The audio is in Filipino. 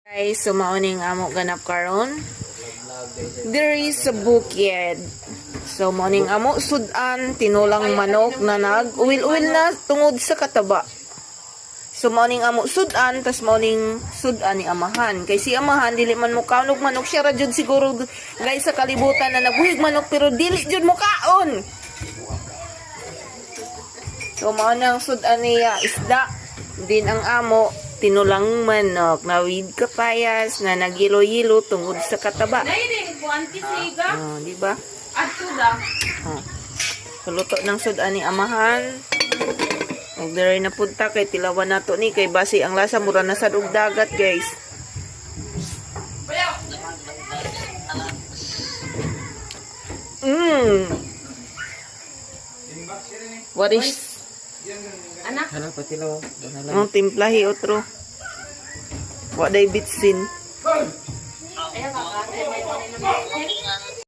Guys, so mauning amo ganap karon. There is a bukid. So mauning amo sudan tinulang manok na nag-uwil-uwil na tungod sa kataba. So mauning amo sudan tas mauning sudan ni amahan. Kay si amahan dili man mo kaunog manok siya ra jud siguro guys sa kalibutan na nagbuhig manok pero dili jud mo kaon. So mao nang sudan niya isda din ang amo tinulang manok na with kapayas na nagilo-yilo tungod sa kataba. Oh, di ba? Oh. Luto ng sudan ni amahan. Og diri na punta kay tilawan nato ni kay basi ang lasa mura na sad og dagat, guys. What is Anak patilo. ang timplahi otro? Wa day bitsin. Ayan ka.